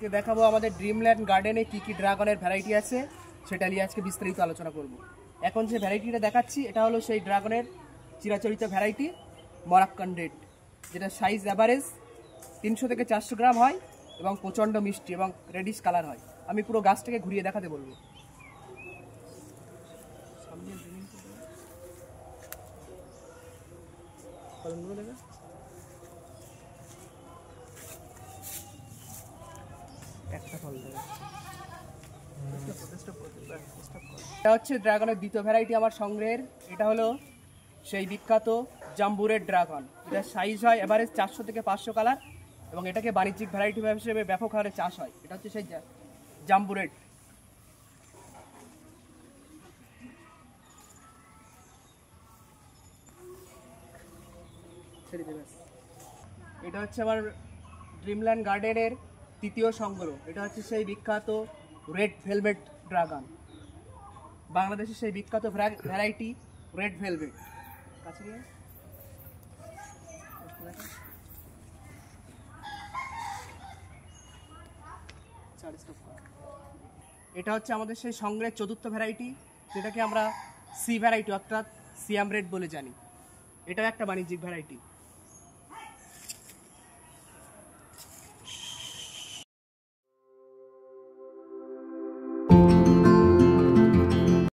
আজকে দেখাবো আমাদের ড্রিমল্যান্ড গার্ডেনে কি কি ড্রাগনের ভ্যারাইটি আছে সেটা নিয়ে আজকে বিস্তারিত আলোচনা করব। এখন যে ভ্যারাইটিটা দেখাচ্ছি এটা হলো সেই ড্রাগনের চিরাচরিত ভ্যারাইটি মরাক্কান রেড, যেটা সাইজ অ্যাভারেজ 300 থেকে 400 গ্রাম হয় এবং প্রচণ্ড মিষ্টি এবং রেডিশ কালার হয়। আমি পুরো গাছটাকে ঘুরিয়ে দেখাতে বলবো। এটা হচ্ছে ড্রাগনের দ্বিতীয় ভ্যারাইটি আমার সংগ্রহের। এটা হলো সেই বিখ্যাত জাম্বুরের ড্রাগন। এটা সাইজ হয় এভারেজ 400 থেকে 500 কালার এবং এটাকে বাণিজ্যিক ভ্যারাইটি হিসেবে ব্যাপক হারে চাষ হয়। এটা হচ্ছে সেই জাম্বুরেট। এটা হচ্ছে আমার ড্রিমল্যান্ড গার্ডেনের তৃতীয় সংগ্রহ। এটা হচ্ছে সেই বিখ্যাত রেড ভেলভেট ড্রাগন, বাংলাদেশের সেই বিখ্যাত ভ্যারাইটি রেড ভেলভেট। কাছে নিয়ে এটা হচ্ছে আমাদের সেই সংগ্রহের চতুর্থ ভ্যারাইটি, যেটাকে আমরা সি ভ্যারাইটি অর্থাৎ সিয়াম রেড বলে জানি। এটাও একটা বাণিজ্যিক ভ্যারাইটি।